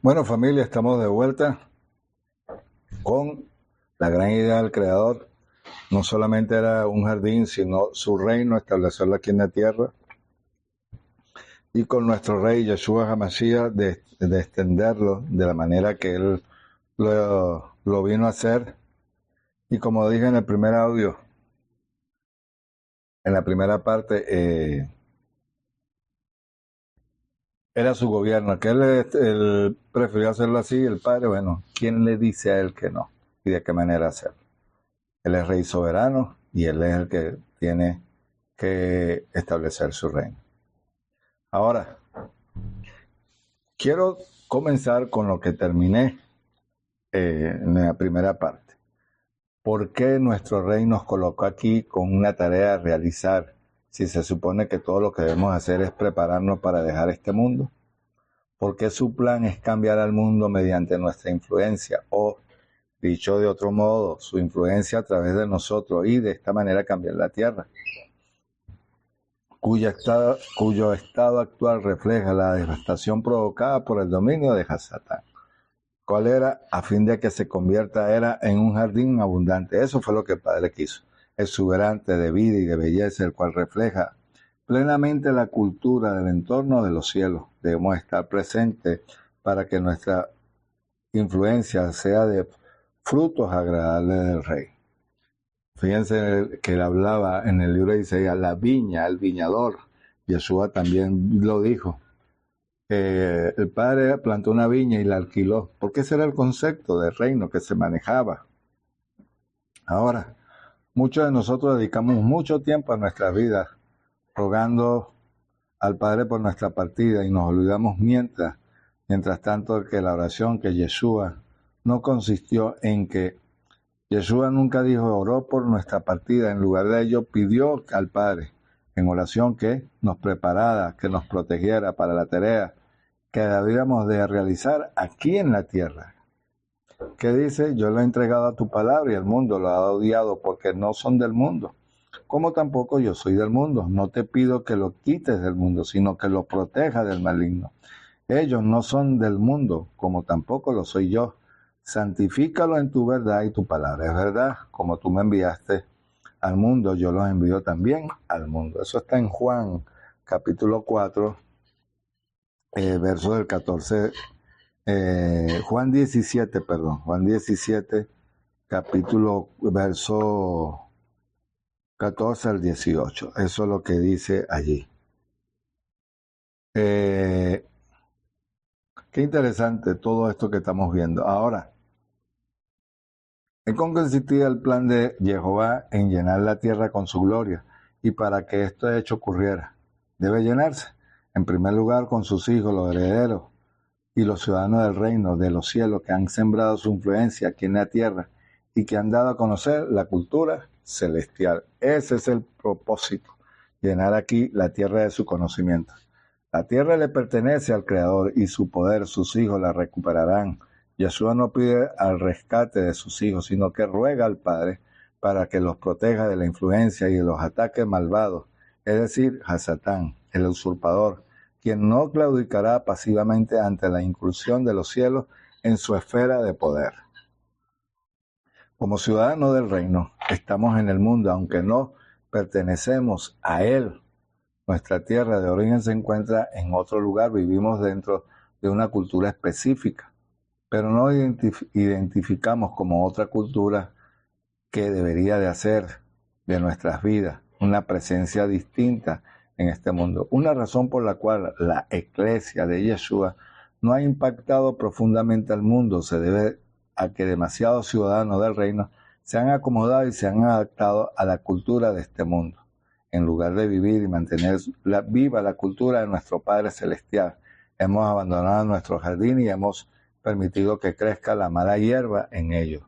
Bueno, familia, estamos de vuelta con la gran idea del Creador. No solamente era un jardín, sino su reino, establecerlo aquí en la tierra. Y con nuestro rey Yeshua HaMashiach de extenderlo de la manera que él lo vino a hacer. Y como dije en el primer audio, en la primera parte, era su gobierno, que él prefirió hacerlo así, el padre, bueno, ¿quién le dice a él que no? ¿Y de qué manera hacerlo? Él es rey soberano y él es el que tiene que establecer su reino. Ahora, quiero comenzar con lo que terminé en la primera parte. ¿Por qué nuestro rey nos colocó aquí con una tarea a realizar si se supone que todo lo que debemos hacer es prepararnos para dejar este mundo? ¿Por qué su plan es cambiar al mundo mediante nuestra influencia o, dicho de otro modo, su influencia a través de nosotros y de esta manera cambiar la tierra? Cuyo estado actual refleja la devastación provocada por el dominio de Hasatán. ¿Cuál era? A fin de que se convierta en un jardín abundante. Eso fue lo que el Padre quiso. Exuberante de vida y de belleza, el cual refleja plenamente la cultura del entorno de los cielos. Debemos estar presentes para que nuestra influencia sea de frutos agradables del Rey. Fíjense que él hablaba en el libro de Isaías, la viña, el viñador. Yeshua también lo dijo. El padre plantó una viña y la alquiló, porque ese era el concepto de reino que se manejaba. Ahora, muchos de nosotros dedicamos mucho tiempo a nuestras vidas rogando al Padre por nuestra partida y nos olvidamos mientras tanto que la oración que Yeshua no consistió en que Yeshua nunca dijo oró por nuestra partida, en lugar de ello pidió al Padre en oración que nos preparara, que nos protegiera para la tarea que debíamos de realizar aquí en la tierra. ¿Qué dice? Yo lo he entregado a tu palabra y el mundo lo ha odiado porque no son del mundo, como tampoco yo soy del mundo. No te pido que lo quites del mundo, sino que lo protejas del maligno. Ellos no son del mundo, como tampoco lo soy yo. Santifícalo en tu verdad y tu palabra es verdad. Como tú me enviaste al mundo, yo los envío también al mundo. Eso está en Juan, capítulo 4, verso del 14, Juan 17, capítulo, verso 14 al 18. Eso es lo que dice allí. Qué interesante todo esto que estamos viendo. Ahora, ¿en qué consistía el plan de Jehová en llenar la tierra con su gloria? Y para que esto hecho ocurriera, debe llenarse, en primer lugar, con sus hijos, los herederos, y los ciudadanos del reino de los cielos que han sembrado su influencia aquí en la tierra y que han dado a conocer la cultura celestial. Ese es el propósito, llenar aquí la tierra de su conocimiento. La tierra le pertenece al Creador y su poder, sus hijos la recuperarán. Yeshua no pide al rescate de sus hijos, sino que ruega al Padre para que los proteja de la influencia y de los ataques malvados, es decir, Hasatán, el usurpador, quien no claudicará pasivamente ante la incursión de los cielos en su esfera de poder. Como ciudadanos del reino, estamos en el mundo, aunque no pertenecemos a él. Nuestra tierra de origen se encuentra en otro lugar, vivimos dentro de una cultura específica, pero no identificamos como otra cultura que debería de hacer de nuestras vidas una presencia distinta en este mundo. Una razón por la cual la Iglesia de Yeshua no ha impactado profundamente al mundo se debe a que demasiados ciudadanos del reino se han acomodado y se han adaptado a la cultura de este mundo, en lugar de vivir y mantener viva la cultura de nuestro Padre Celestial. Hemos abandonado nuestro jardín y hemos permitido que crezca la mala hierba en ellos.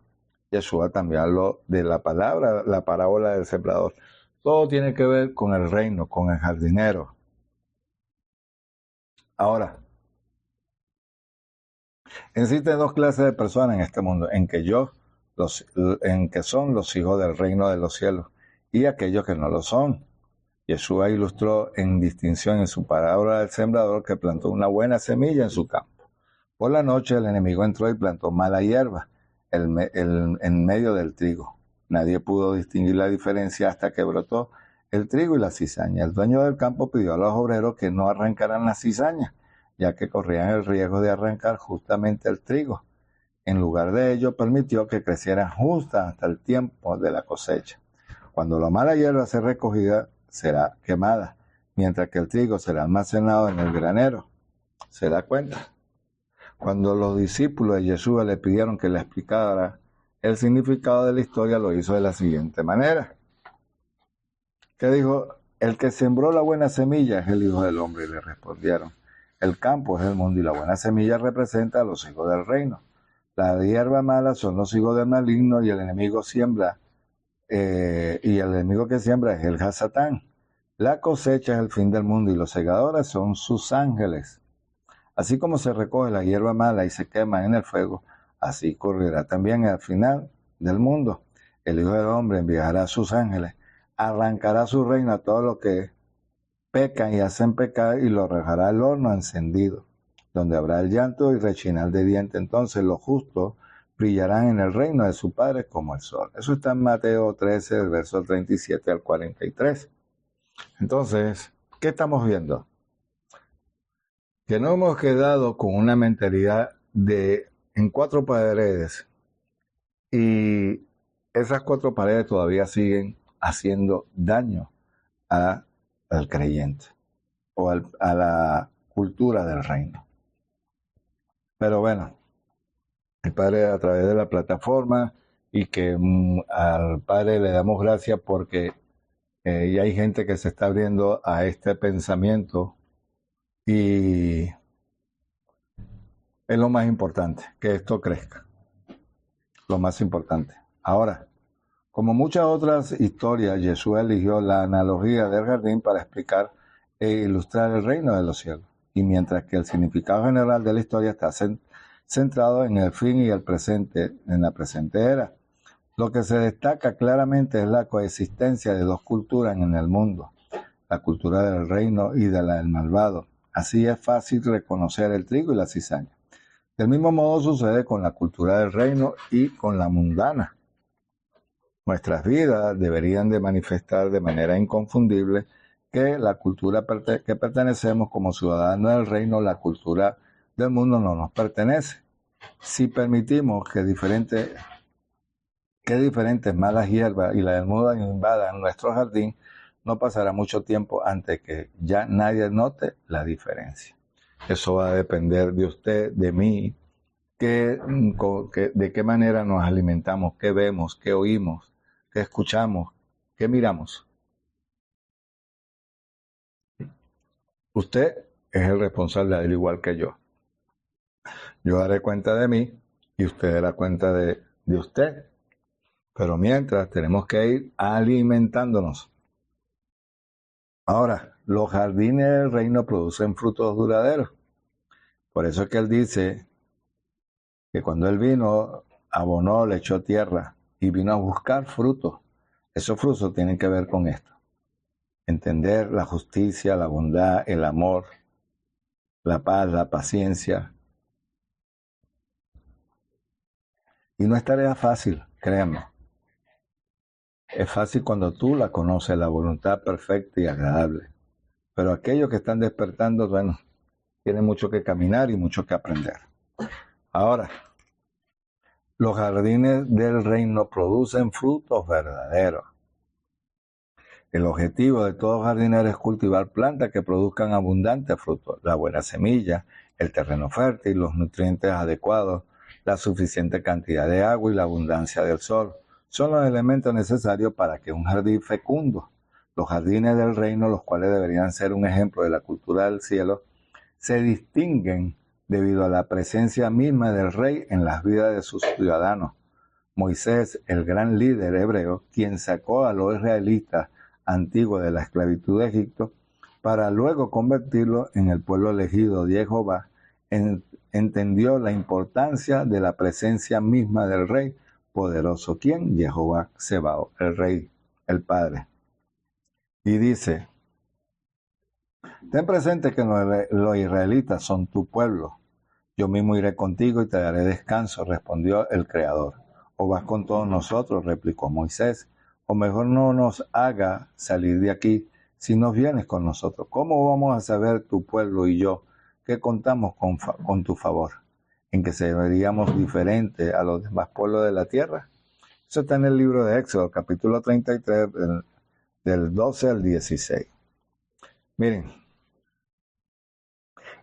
Yeshua también habló de la palabra, la parábola del sembrador. Todo tiene que ver con el reino, con el jardinero. Ahora, existen dos clases de personas en este mundo, en que son los hijos del reino de los cielos y aquellos que no lo son. Yeshua ilustró en distinción en su parábola del sembrador que plantó una buena semilla en su campo. Por la noche el enemigo entró y plantó mala hierba en medio del trigo. Nadie pudo distinguir la diferencia hasta que brotó el trigo y la cizaña. El dueño del campo pidió a los obreros que no arrancaran la cizaña, ya que corrían el riesgo de arrancar justamente el trigo. En lugar de ello, permitió que crecieran justo hasta el tiempo de la cosecha. Cuando la mala hierba sea recogida, será quemada, mientras que el trigo será almacenado en el granero. ¿Se da cuenta? Cuando los discípulos de Yeshua le pidieron que le explicara el significado de la historia, lo hizo de la siguiente manera. Que dijo, el que sembró la buena semilla es el Hijo del Hombre, y le respondieron, el campo es el mundo y la buena semilla representa a los hijos del reino. La hierba mala son los hijos del maligno y el enemigo que siembra es el Hasatán. La cosecha es el fin del mundo y los segadores son sus ángeles. Así como se recoge la hierba mala y se quema en el fuego, así ocurrirá también al final del mundo. El Hijo del Hombre enviará a sus ángeles, arrancará su reino a todos los que pecan y hacen pecar y lo arrojará al horno encendido, donde habrá el llanto y rechinar de dientes. Entonces los justos brillarán en el reino de su Padre como el sol. Eso está en Mateo 13, el verso 37 al 43. Entonces, ¿qué estamos viendo? Que no hemos quedado con una mentalidad de en cuatro paredes y esas cuatro paredes todavía siguen haciendo daño al creyente o a la cultura del reino. Pero bueno, el Padre a través de la plataforma y que al Padre le damos gracias porque ya hay gente que se está abriendo a este pensamiento y es lo más importante, que esto crezca. Lo más importante. Ahora, como muchas otras historias, Yeshua eligió la analogía del jardín para explicar e ilustrar el reino de los cielos. Y mientras que el significado general de la historia está centrado en el fin y el presente, en la presente era, lo que se destaca claramente es la coexistencia de dos culturas en el mundo, la cultura del reino y de la del malvado. Así es fácil reconocer el trigo y la cizaña. Del mismo modo sucede con la cultura del reino y con la mundana. Nuestras vidas deberían de manifestar de manera inconfundible que la cultura que pertenecemos como ciudadanos del reino, la cultura del mundo no nos pertenece. Si permitimos que diferentes malas hierbas y la del mundo invadan nuestro jardín, no pasará mucho tiempo antes que ya nadie note la diferencia. Eso va a depender de usted, de mí, de qué manera nos alimentamos, qué vemos, qué oímos, qué escuchamos, qué miramos. Usted es el responsable, al igual que yo. Yo daré cuenta de mí y usted dará cuenta de usted. Pero mientras tenemos que ir alimentándonos. Ahora, los jardines del reino producen frutos duraderos. Por eso es que él dice que cuando él vino, abonó, le echó tierra y vino a buscar frutos. Esos frutos tienen que ver con esto. Entender la justicia, la bondad, el amor, la paz, la paciencia. Y no es tarea fácil, créanme. Es fácil cuando tú la conoces, la voluntad perfecta y agradable. Pero aquellos que están despertando, bueno, tienen mucho que caminar y mucho que aprender. Ahora, los jardines del reino producen frutos verdaderos. El objetivo de todo jardinero es cultivar plantas que produzcan abundantes frutos, la buena semilla, el terreno fértil, los nutrientes adecuados, la suficiente cantidad de agua y la abundancia del sol. Son los elementos necesarios para que un jardín fecundo, los jardines del reino, los cuales deberían ser un ejemplo de la cultura del cielo, se distinguen debido a la presencia misma del rey en las vidas de sus ciudadanos. Moisés, el gran líder hebreo, quien sacó a los israelitas antiguos de la esclavitud de Egipto, para luego convertirlo en el pueblo elegido de Jehová, entendió la importancia de la presencia misma del rey poderoso. ¿Quién? Jehová Sebaot, el rey, el Padre. Y dice, ten presente que los israelitas son tu pueblo, Yo mismo iré contigo y te daré descanso, respondió el Creador. ¿O vas con todos nosotros?, replicó Moisés. O mejor no nos haga salir de aquí si nos vienes con nosotros. ¿Cómo vamos a saber tu pueblo y yo que contamos con tu favor? ¿En que seríamos diferentes a los demás pueblos de la tierra? Eso está en el libro de Éxodo, capítulo 33, del 12 al 16. Miren,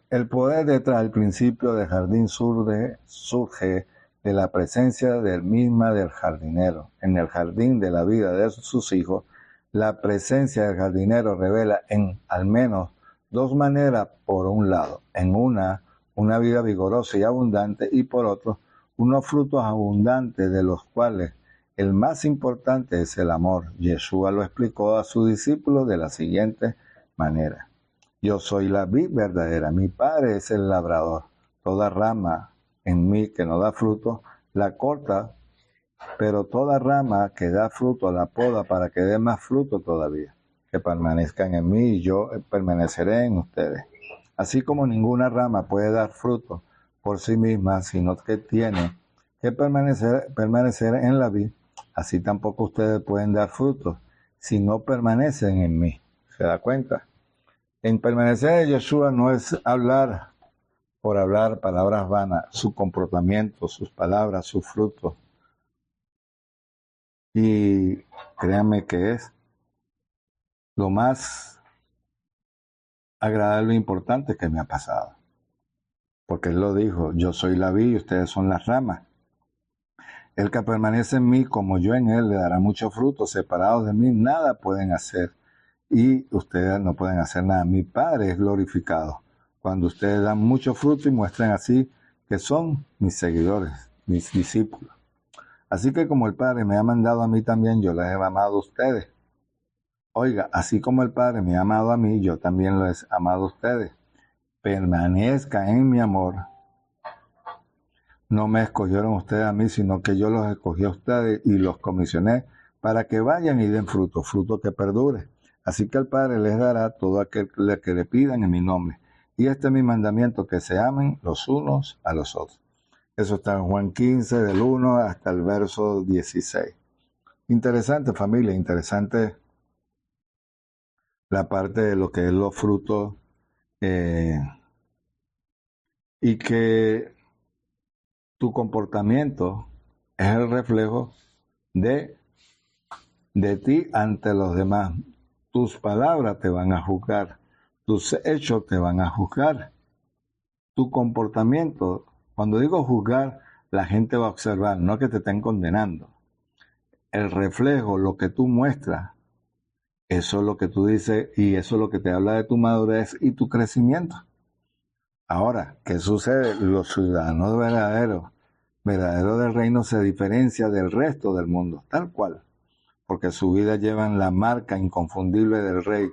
el poder detrás del principio del jardín surge de la presencia del jardinero. En el jardín de la vida de sus hijos, la presencia del jardinero revela en al menos dos maneras: por un lado, en una vida vigorosa y abundante, y por otro, unos frutos abundantes, de los cuales el más importante es el amor. Yeshua lo explicó a sus discípulos de la siguiente manera: yo soy la vid verdadera, mi Padre es el labrador. Toda rama en mí que no da fruto, la corta, pero toda rama que da fruto la poda para que dé más fruto todavía. Que permanezcan en mí y yo permaneceré en ustedes. Así como ninguna rama puede dar fruto por sí misma, sino que tiene que permanecer en la vid, así tampoco ustedes pueden dar fruto si no permanecen en mí. ¿Se da cuenta? En permanecer en Yeshua no es hablar por hablar palabras vanas, su comportamiento, sus palabras, sus frutos. Y créanme que es lo más agradable e importante que me ha pasado. Porque Él lo dijo: yo soy la vid y ustedes son las ramas. El que permanece en mí como yo en Él le dará mucho fruto. Separados de mí nada pueden hacer. Y ustedes no pueden hacer nada. Mi Padre es glorificado cuando ustedes dan mucho fruto y muestren así que son mis seguidores, mis discípulos. Así que como el Padre me ha mandado a mí también, yo les he amado a ustedes. Oiga, así como el Padre me ha amado a mí, yo también los he amado a ustedes. Permanezcan en mi amor. No me escogieron ustedes a mí, sino que yo los escogí a ustedes y los comisioné para que vayan y den fruto, fruto que perdure. Así que el Padre les dará todo aquel que le pidan en mi nombre. Y este es mi mandamiento, que se amen los unos a los otros. Eso está en Juan 15, del 1 hasta el verso 16. Interesante, familia, interesante la parte de lo que es los frutos, y que tu comportamiento es el reflejo de ti ante los demás. Tus palabras te van a juzgar, tus hechos te van a juzgar, tu comportamiento. Cuando digo juzgar, la gente va a observar, no que te estén condenando. El reflejo, lo que tú muestras, eso es lo que tú dices, y eso es lo que te habla de tu madurez y tu crecimiento. Ahora, ¿qué sucede? Los ciudadanos verdaderos del reino se diferencian del resto del mundo, tal cual, porque su vida llevan la marca inconfundible del Rey,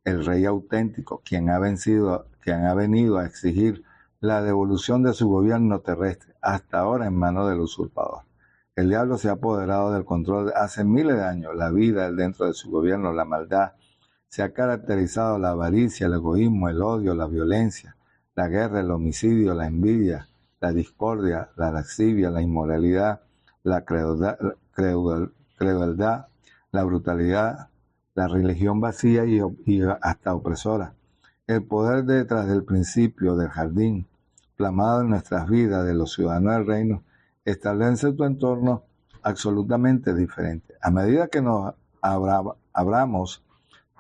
el Rey auténtico, quien ha venido a exigir la devolución de su gobierno terrestre, hasta ahora en manos del usurpador. El diablo se ha apoderado del control hace miles de años. La vida dentro de su gobierno, la maldad, se ha caracterizado la avaricia, el egoísmo, el odio, la violencia, la guerra, el homicidio, la envidia, la discordia, la lascivia, la inmoralidad, la crueldad, la brutalidad, la religión vacía y hasta opresora. El poder detrás del principio del jardín, plasmado en nuestras vidas de los ciudadanos del reino, establece tu entorno absolutamente diferente. A medida que nos abramos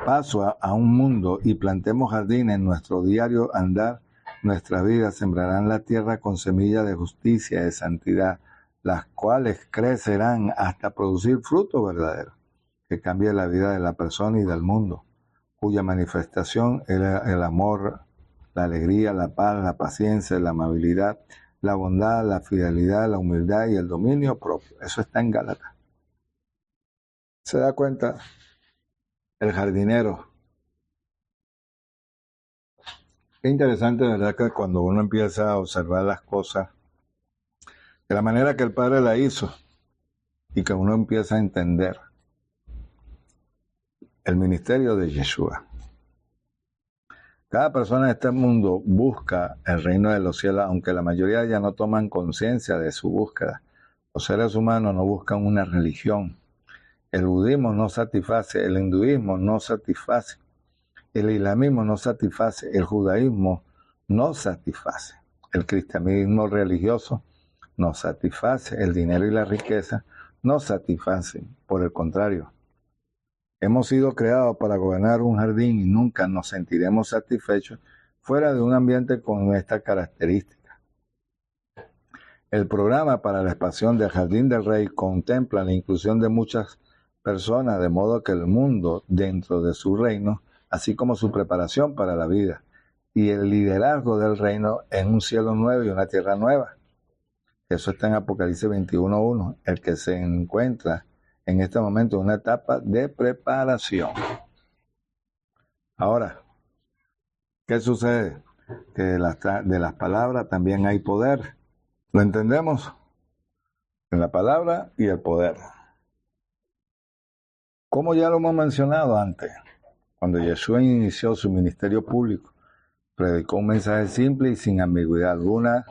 paso a un mundo y plantemos jardines en nuestro diario andar, nuestras vidas sembrarán la tierra con semillas de justicia y de santidad, las cuales crecerán hasta producir fruto verdadero, que cambie la vida de la persona y del mundo, cuya manifestación era el amor, la alegría, la paz, la paciencia, la amabilidad, la bondad, la fidelidad, la humildad y el dominio propio. Eso está en Gálatas. ¿Se da cuenta? El jardinero. Qué interesante, ¿verdad?, que cuando uno empieza a observar las cosas de la manera que el Padre la hizo y que uno empieza a entender el ministerio de Yeshua. Cada persona en este mundo busca el reino de los cielos, aunque la mayoría ya no toman conciencia de su búsqueda. Los seres humanos no buscan una religión. El budismo no satisface, el hinduismo no satisface, el islamismo no satisface, el judaísmo no satisface, el cristianismo religioso no satisface, el dinero y la riqueza no satisfacen. Por el contrario, hemos sido creados para gobernar un jardín y nunca nos sentiremos satisfechos fuera de un ambiente con esta característica. El programa para la expansión del Jardín del Rey contempla la inclusión de muchas personas, de modo que el mundo dentro de su reino, así como su preparación para la vida y el liderazgo del reino en un cielo nuevo y una tierra nueva. Eso está en Apocalipsis 21:1, el que se encuentra en este momento en una etapa de preparación. Ahora, ¿qué sucede? Que de las palabras también hay poder. ¿Lo entendemos? En la palabra y el poder. Como ya lo hemos mencionado antes, cuando Yeshua inició su ministerio público, predicó un mensaje simple y sin ambigüedad alguna: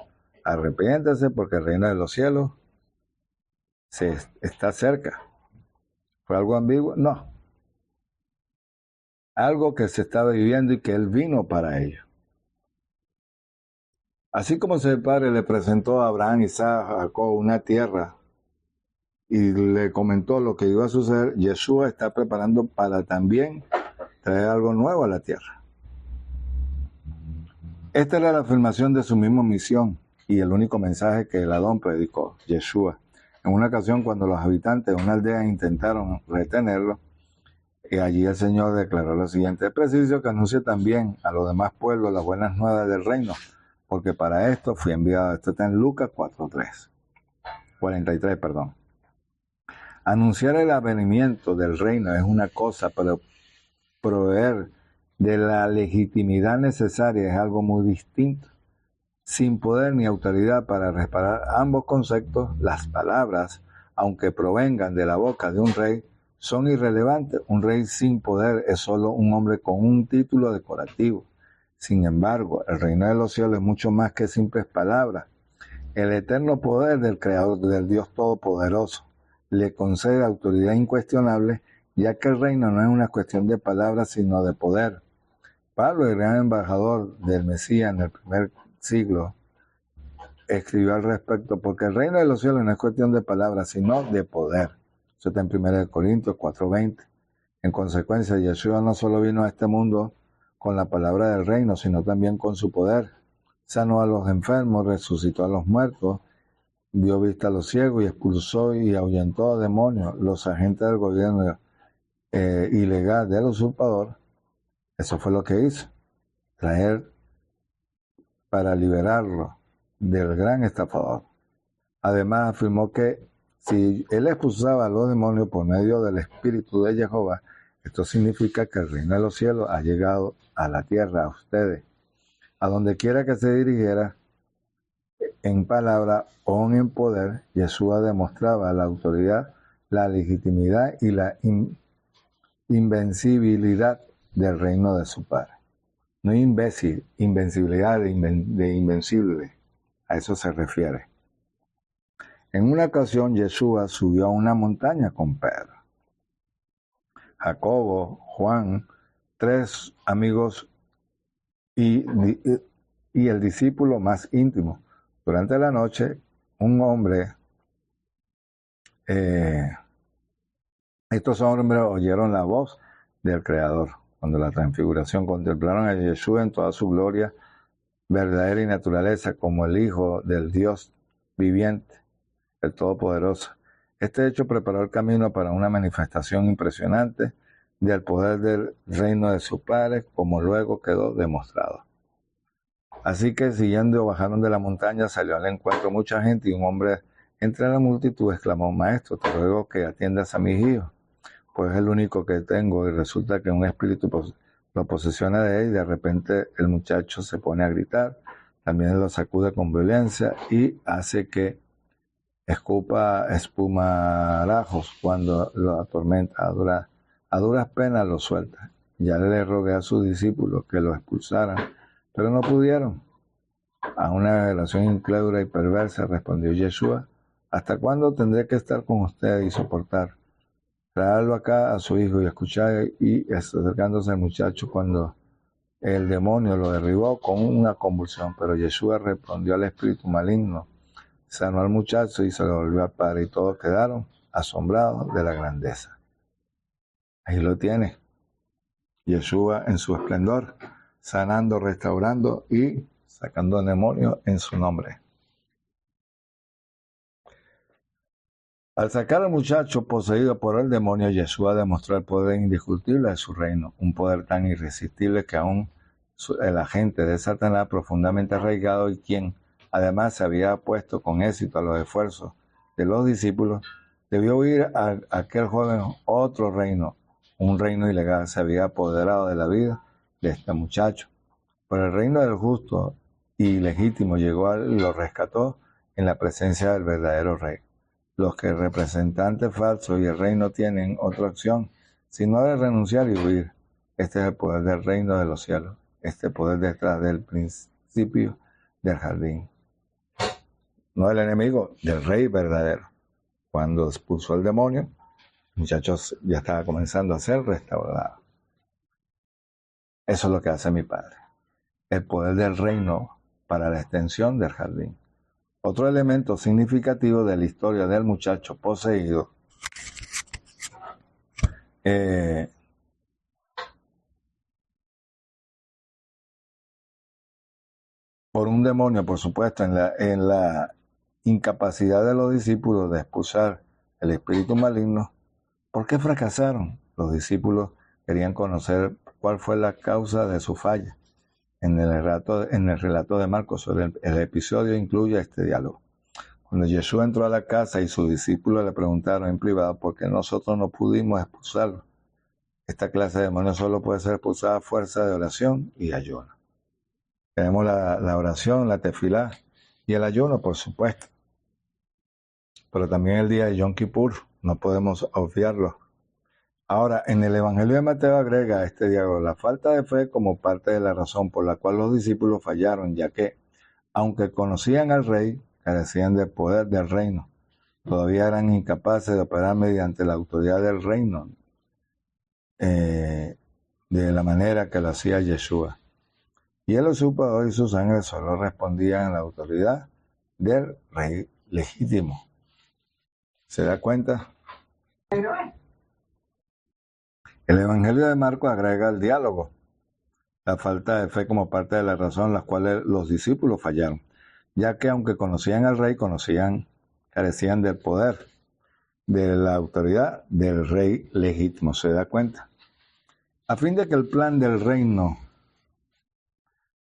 arrepiéntase porque el reino de los cielos está cerca. ¿Fue algo ambiguo? No. Algo que se estaba viviendo y que Él vino para ello. Así como el Padre le presentó a Abraham, Isaac, a Jacob una tierra y le comentó lo que iba a suceder, Yeshua está preparando para también traer algo nuevo a la tierra. Esta era la afirmación de su misma misión y el único mensaje que el Adón predicó, Yeshua. En una ocasión, cuando los habitantes de una aldea intentaron retenerlo, y allí el Señor declaró lo siguiente: es preciso que anuncie también a los demás pueblos las buenas nuevas del reino, porque para esto fui enviado. Esto está en Lucas 43. Anunciar el advenimiento del reino es una cosa, pero proveer de la legitimidad necesaria es algo muy distinto. Sin poder ni autoridad para reparar ambos conceptos, las palabras, aunque provengan de la boca de un rey, son irrelevantes. Un rey sin poder es solo un hombre con un título decorativo. Sin embargo, el reino de los cielos es mucho más que simples palabras. El eterno poder del Creador, del Dios Todopoderoso, le concede autoridad incuestionable, ya que el reino no es una cuestión de palabras, sino de poder. Pablo, el gran embajador del Mesías en el primer siglo, escribió al respecto: porque el reino de los cielos no es cuestión de palabras, sino de poder. Eso está en 1 Corintios 4:20. En consecuencia, Yeshua no solo vino a este mundo con la palabra del reino, sino también con su poder. Sanó a los enfermos, resucitó a los muertos, dio vista a los ciegos y expulsó y ahuyentó a demonios. Los agentes del gobierno ilegal del usurpador, eso fue lo que hizo, traer para liberarlo del gran estafador. Además, afirmó que si él expulsaba a los demonios por medio del Espíritu de Jehová, esto significa que el reino de los cielos ha llegado a la tierra, a ustedes. A donde quiera que se dirigiera, en palabra o en poder, Yeshua demostraba la autoridad, la legitimidad y la invencibilidad del reino de su Padre. No invencibilidad de invencible, a eso se refiere. En una ocasión, Yeshua subió a una montaña con Pedro, Jacobo, Juan, 3 amigos y el discípulo más íntimo. Durante la noche, un hombre, estos hombres oyeron la voz del Creador. Cuando la transfiguración, contemplaron a Yeshua en toda su gloria verdadera y naturaleza, como el Hijo del Dios viviente, el Todopoderoso. Este hecho preparó el camino para una manifestación impresionante del poder del reino de su Padre, como luego quedó demostrado. Así que, siguiendo, bajaron de la montaña, salió al encuentro mucha gente, y un hombre entre la multitud exclamó: Maestro, te ruego que atiendas a mis hijos, pues es el único que tengo, y resulta que un espíritu lo posesiona de él, y de repente el muchacho se pone a gritar, también lo sacude con violencia y hace que escupa espumarajos cuando lo atormenta. A duras penas lo suelta. Ya le rogué a sus discípulos que lo expulsaran, pero no pudieron. A una relación incrédula y perversa respondió Yeshua: ¿hasta cuándo tendré que estar con usted y soportar? Traerlo acá a su hijo y escuchar. Y acercándose al muchacho, cuando el demonio lo derribó con una convulsión, pero Yeshua respondió al espíritu maligno, sanó al muchacho y se lo volvió al padre, y todos quedaron asombrados de la grandeza. Ahí lo tiene, Yeshua en su esplendor, sanando, restaurando y sacando demonios en su nombre. Al sacar al muchacho poseído por el demonio, Yeshua demostró el poder indiscutible de su reino, un poder tan irresistible que aún el agente de Satanás, profundamente arraigado y quien además se había opuesto con éxito a los esfuerzos de los discípulos, debió huir a aquel joven. Otro reino, un reino ilegal, se había apoderado de la vida de este muchacho. Pero el reino del justo y legítimo llegó y lo rescató en la presencia del verdadero rey. Los que el representante falso y el reino tienen otra opción, sino de renunciar y huir. Este es el poder del reino de los cielos, este poder detrás del principio del jardín. No del enemigo, del rey verdadero. Cuando expulsó el demonio, el muchacho ya estaba comenzando a ser restaurado. Eso es lo que hace mi padre. El poder del reino para la extensión del jardín. Otro elemento significativo de la historia del muchacho poseído por un demonio, por supuesto, en la incapacidad de los discípulos de expulsar el espíritu maligno. ¿Por qué fracasaron? Los discípulos querían conocer cuál fue la causa de su falla. En el relato de Marcos, el episodio incluye este diálogo. Cuando Jesús entró a la casa y sus discípulos le preguntaron en privado por qué nosotros no pudimos expulsarlo. Esta clase de demonios solo puede ser expulsada a fuerza de oración y ayuno. Tenemos la oración, la tefilá y el ayuno, por supuesto. Pero también el día de Yom Kippur, no podemos obviarlo. Ahora, en el Evangelio de Mateo agrega este diálogo la falta de fe como parte de la razón por la cual los discípulos fallaron, ya que, aunque conocían al rey, carecían del poder del reino. Todavía eran incapaces de operar mediante la autoridad del reino, de la manera que lo hacía Yeshua. Y él lo supo, y sus ángeles solo respondían a la autoridad del rey legítimo. ¿Se da cuenta? El Evangelio de Marcos agrega el diálogo, la falta de fe como parte de la razón en la cual los discípulos fallaron, ya que aunque conocían al rey, carecían del poder, de la autoridad del rey legítimo. ¿Se da cuenta? A fin de que el plan del reino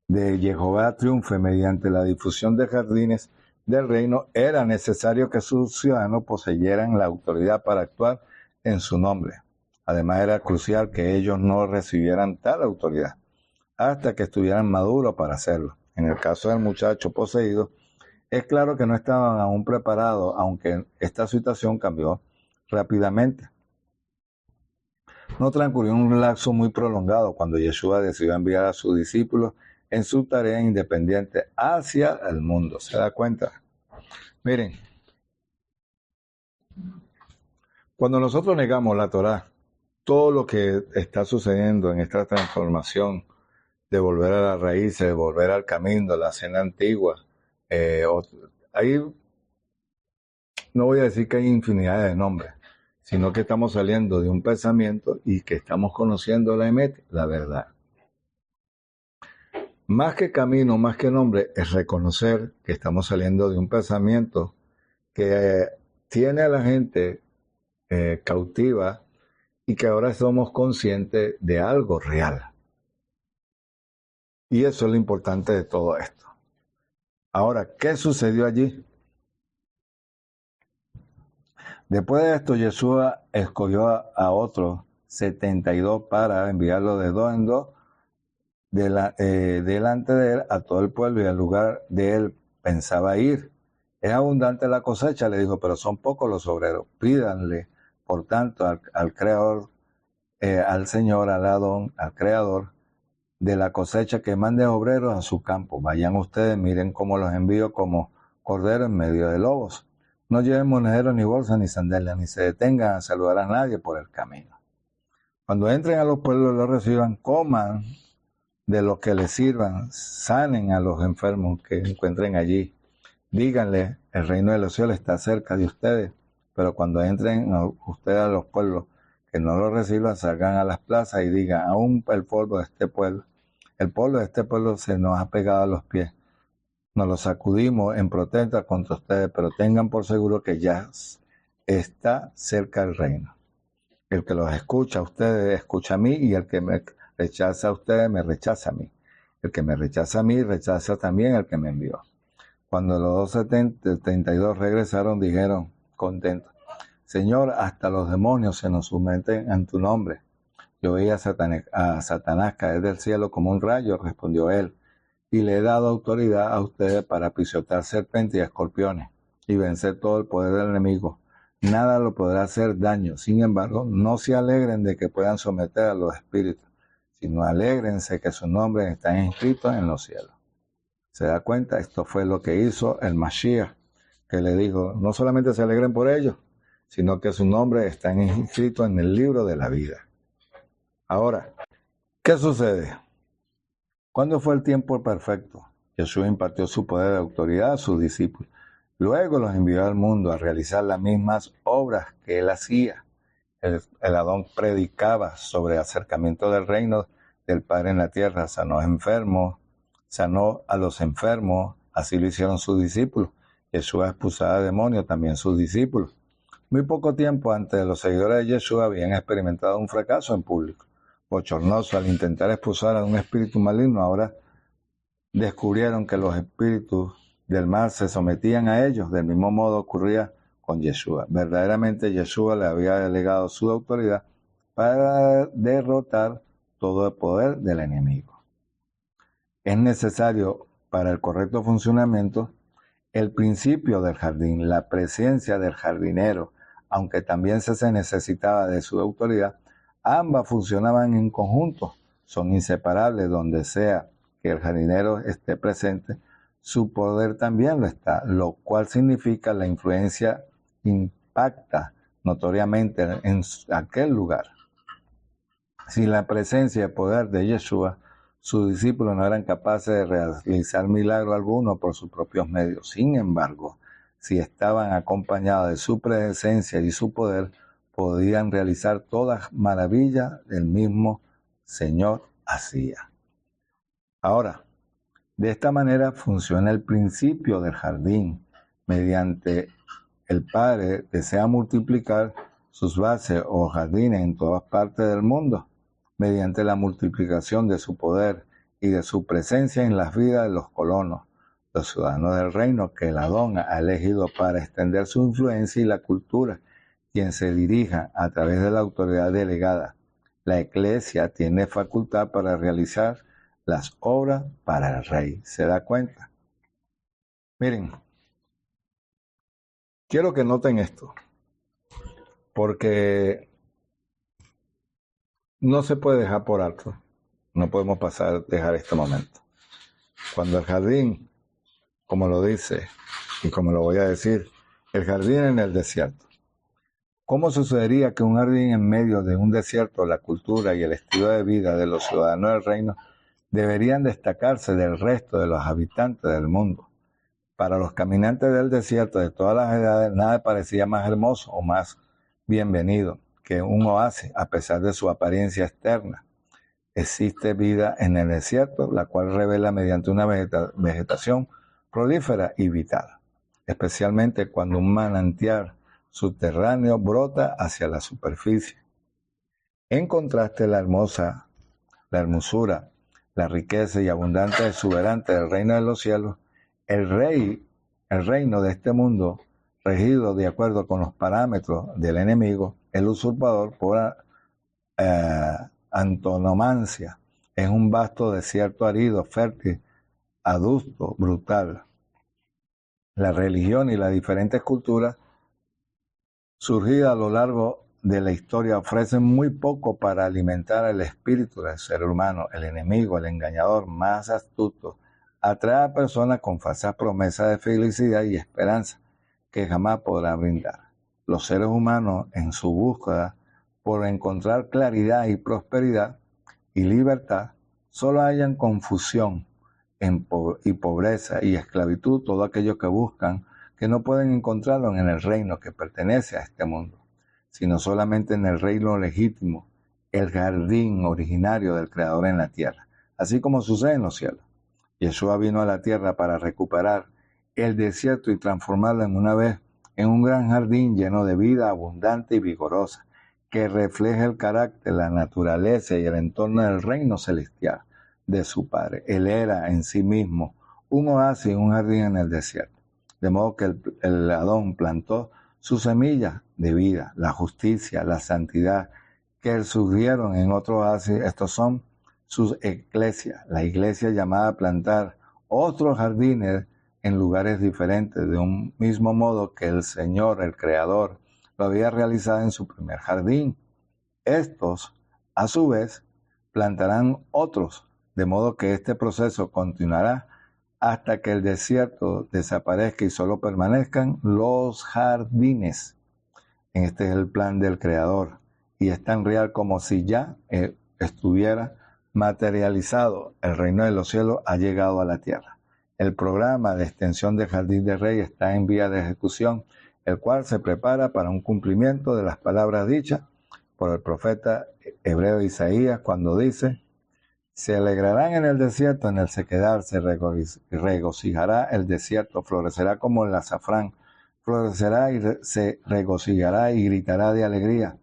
de Jehová triunfe mediante la difusión de jardines del reino, era necesario que sus ciudadanos poseyeran la autoridad para actuar en su nombre. Además, era crucial que ellos no recibieran tal autoridad hasta que estuvieran maduros para hacerlo. En el caso del muchacho poseído, es claro que no estaban aún preparados, aunque esta situación cambió rápidamente. No transcurrió un lapso muy prolongado cuando Yeshua decidió enviar a sus discípulos en su tarea independiente hacia el mundo. ¿Se da cuenta? Miren, cuando nosotros negamos la Torá, todo lo que está sucediendo en esta transformación de volver a las raíces, de volver al camino, de la cena antigua, ahí no voy a decir que hay infinidad de nombres, sino que estamos saliendo de un pensamiento y que estamos conociendo la emet, la verdad. Más que camino, más que nombre, es reconocer que estamos saliendo de un pensamiento que tiene a la gente cautiva y que ahora somos conscientes de algo real. Y eso es lo importante de todo esto. Ahora, ¿qué sucedió allí? Después de esto, Yeshua escogió a otros 72 para enviarlo de dos en dos delante de él a todo el pueblo, y al lugar de él pensaba ir. Es abundante la cosecha, le dijo, pero son pocos los obreros. Pídanle, por tanto, al Creador al Señor, al Adón, al Creador, de la cosecha que mande obreros a su campo. Vayan ustedes, miren cómo los envío como corderos en medio de lobos. No lleven monederos ni bolsas ni sandalias, ni se detengan a saludar a nadie por el camino. Cuando entren a los pueblos y los reciban, coman de lo que les sirvan, sanen a los enfermos que encuentren allí. Díganle, el reino de los cielos está cerca de ustedes, pero cuando entren ustedes a los pueblos que no los reciban, salgan a las plazas y digan, aún el polvo de este pueblo, el polvo de este pueblo se nos ha pegado a los pies. Nos lo sacudimos en protesta contra ustedes, pero tengan por seguro que ya está cerca el reino. El que los escucha a ustedes, escucha a mí, y el que me rechaza a ustedes, me rechaza a mí. El que me rechaza a mí, rechaza también al que me envió. Cuando los 232 regresaron, dijeron, contentos, Señor, hasta los demonios se nos someten en tu nombre. Yo veía a Satanás caer del cielo como un rayo, respondió él, y le he dado autoridad a ustedes para pisotear serpientes y escorpiones y vencer todo el poder del enemigo. Nada lo podrá hacer daño. Sin embargo, no se alegren de que puedan someter a los espíritus, sino alégrense que sus nombres están inscritos en los cielos. ¿Se da cuenta? Esto fue lo que hizo el Mashiach, que le dijo, no solamente se alegren por ellos, sino que sus nombres están inscritos en el libro de la vida. Ahora, ¿qué sucede? ¿Cuándo fue el tiempo perfecto? Jesús impartió su poder de autoridad a sus discípulos. Luego los envió al mundo a realizar las mismas obras que él hacía. El Adón predicaba sobre el acercamiento del reino del Padre en la tierra, sanó enfermos, sanó a los enfermos, así lo hicieron sus discípulos. Jesús expulsaba demonios, también sus discípulos. Muy poco tiempo antes, los seguidores de Jesús habían experimentado un fracaso en público. Bochornoso, al intentar expulsar a un espíritu maligno, ahora descubrieron que los espíritus del mal se sometían a ellos. Del mismo modo ocurría con Yeshua. Verdaderamente Yeshua le había delegado su autoridad para derrotar todo el poder del enemigo. Es necesario para el correcto funcionamiento el principio del jardín, la presencia del jardinero, aunque también se necesitaba de su autoridad. Ambas funcionaban en conjunto, son inseparables. Donde sea que el jardinero esté presente, su poder también lo está, lo cual significa la influencia impacta notoriamente en aquel lugar. Sin la presencia y poder de Yeshua, sus discípulos no eran capaces de realizar milagro alguno por sus propios medios. Sin embargo, si estaban acompañados de su presencia y su poder, podían realizar todas maravillas del mismo Señor hacía. Ahora, de esta manera funciona el principio del jardín. Mediante el Padre desea multiplicar sus bases o jardines en todas partes del mundo, mediante la multiplicación de su poder y de su presencia en las vidas de los colonos, los ciudadanos del reino que el Adón ha elegido para extender su influencia y la cultura, quien se dirija a través de la autoridad delegada. La Iglesia tiene facultad para realizar las obras para el Rey. ¿Se da cuenta? Miren, quiero que noten esto, porque no se puede dejar por alto. No podemos dejar este momento. Cuando el jardín, como lo dice y como lo voy a decir, el jardín en el desierto. ¿Cómo sucedería que un jardín en medio de un desierto, la cultura y el estilo de vida de los ciudadanos del reino deberían destacarse del resto de los habitantes del mundo? Para los caminantes del desierto de todas las edades, nada parecía más hermoso o más bienvenido que un oasis, a pesar de su apariencia externa. Existe vida en el desierto, la cual revela mediante una vegetación prolífera y vital, especialmente cuando un manantial subterráneo brota hacia la superficie. En contraste, la hermosura, la riqueza y abundante exuberante del reino de los cielos, el reino de este mundo, regido de acuerdo con los parámetros del enemigo, el usurpador por antonomasia, es un vasto desierto árido, fértil, adusto, brutal. La religión y las diferentes culturas surgidas a lo largo de la historia ofrecen muy poco para alimentar el espíritu del ser humano. El enemigo, el engañador más astuto, atrae a personas con falsas promesas de felicidad y esperanza que jamás podrá brindar. Los seres humanos, en su búsqueda por encontrar claridad y prosperidad y libertad, solo hallan confusión y pobreza y esclavitud, todo aquello que buscan, que no pueden encontrarlo en el reino que pertenece a este mundo, sino solamente en el reino legítimo, el jardín originario del Creador en la tierra, así como sucede en los cielos. Yeshua vino a la tierra para recuperar el desierto y transformarlo en una vez en un gran jardín lleno de vida abundante y vigorosa, que refleja el carácter, la naturaleza y el entorno del reino celestial de su Padre. Él era en sí mismo un oasis, un jardín en el desierto. De modo que el Adón plantó sus semillas de vida, la justicia, la santidad, que surgieron en otro oasis. Estos son sus iglesias, la iglesia llamada a plantar otros jardines en lugares diferentes, de un mismo modo que el Señor, el Creador, lo había realizado en su primer jardín. Estos, a su vez, plantarán otros, de modo que este proceso continuará hasta que el desierto desaparezca y solo permanezcan los jardines. Este es el plan del Creador y es tan real como si ya estuviera materializado. El reino de los cielos ha llegado a la tierra. El programa de extensión del Jardín del Rey está en vía de ejecución, el cual se prepara para un cumplimiento de las palabras dichas por el profeta hebreo Isaías cuando dice: se alegrarán en el desierto, en el sequedal se regocijará el desierto, florecerá como el azafrán, florecerá y se regocijará y gritará de alegría.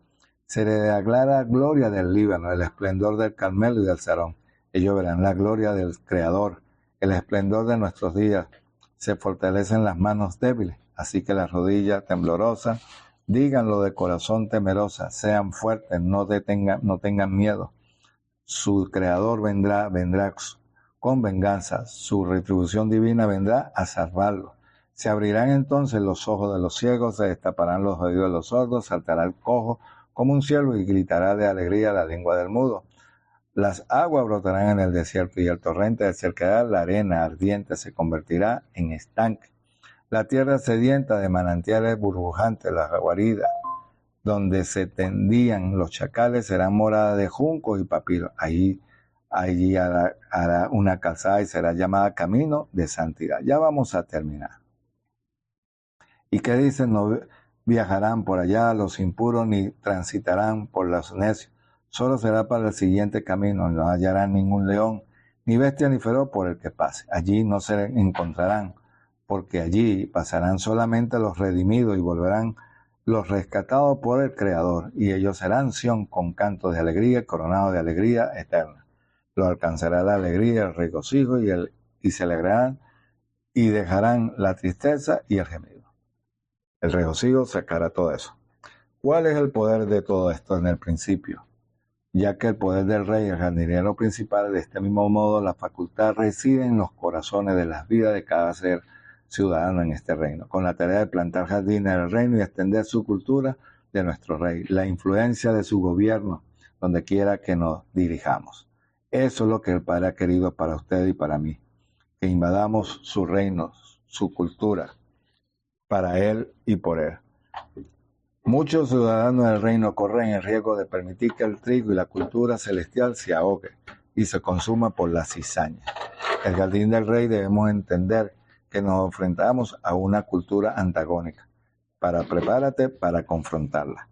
Se le declara gloria del Líbano, el esplendor del Carmelo y del Sarón. Ellos verán la gloria del Creador, el esplendor de nuestros días. Se fortalecen las manos débiles, así que las rodillas temblorosas díganlo de corazón temerosa, sean fuertes, no tengan miedo. Su Creador vendrá con venganza, su retribución divina vendrá a salvarlo. Se abrirán entonces los ojos de los ciegos, se destaparán los oídos de los sordos, saltará el cojo como un ciervo y gritará de alegría la lengua del mudo. Las aguas brotarán en el desierto y el torrente de sequedad, la arena ardiente se convertirá en estanque. La tierra sedienta de manantiales burbujantes, las guaridas donde se tendían los chacales serán morada de juncos y papiros. Allí hará una calzada y será llamada camino de santidad. Ya vamos a terminar. ¿Y qué dicen? No viajarán por allá los impuros ni transitarán por los necios. Solo será para el siguiente camino. No hallarán ningún león, ni bestia ni feroz por el que pase. Allí no se encontrarán, porque allí pasarán solamente los redimidos y volverán los rescatados por el Creador, y ellos serán Sión con cantos de alegría, coronados de alegría eterna. Lo alcanzará la alegría, el regocijo y se alegrarán y dejarán la tristeza y el gemido. El regocijo sacará todo eso. ¿Cuál es el poder de todo esto en el principio? Ya que el poder del rey, el jardinero principal, de este mismo modo la facultad reside en los corazones de las vidas de cada ser ciudadano en este reino, con la tarea de plantar jardines del reino y extender su cultura de nuestro rey, la influencia de su gobierno, donde quiera que nos dirijamos. Eso es lo que el Padre ha querido para usted y para mí, que invadamos su reino, su cultura, para Él y por Él. Muchos ciudadanos del reino corren el riesgo de permitir que el trigo y la cultura celestial se ahogue y se consuma por la cizaña. El jardín del rey debemos entender que nos enfrentamos a una cultura antagónica. Prepárate para confrontarla.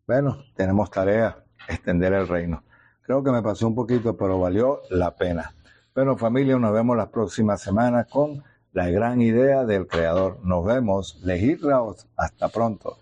Bueno, tenemos tarea, extender el reino. Creo que me pasó un poquito, pero valió la pena. Bueno, familia, nos vemos la próxima semana con la gran idea del Creador. Nos vemos, Lejit Raos. Hasta pronto.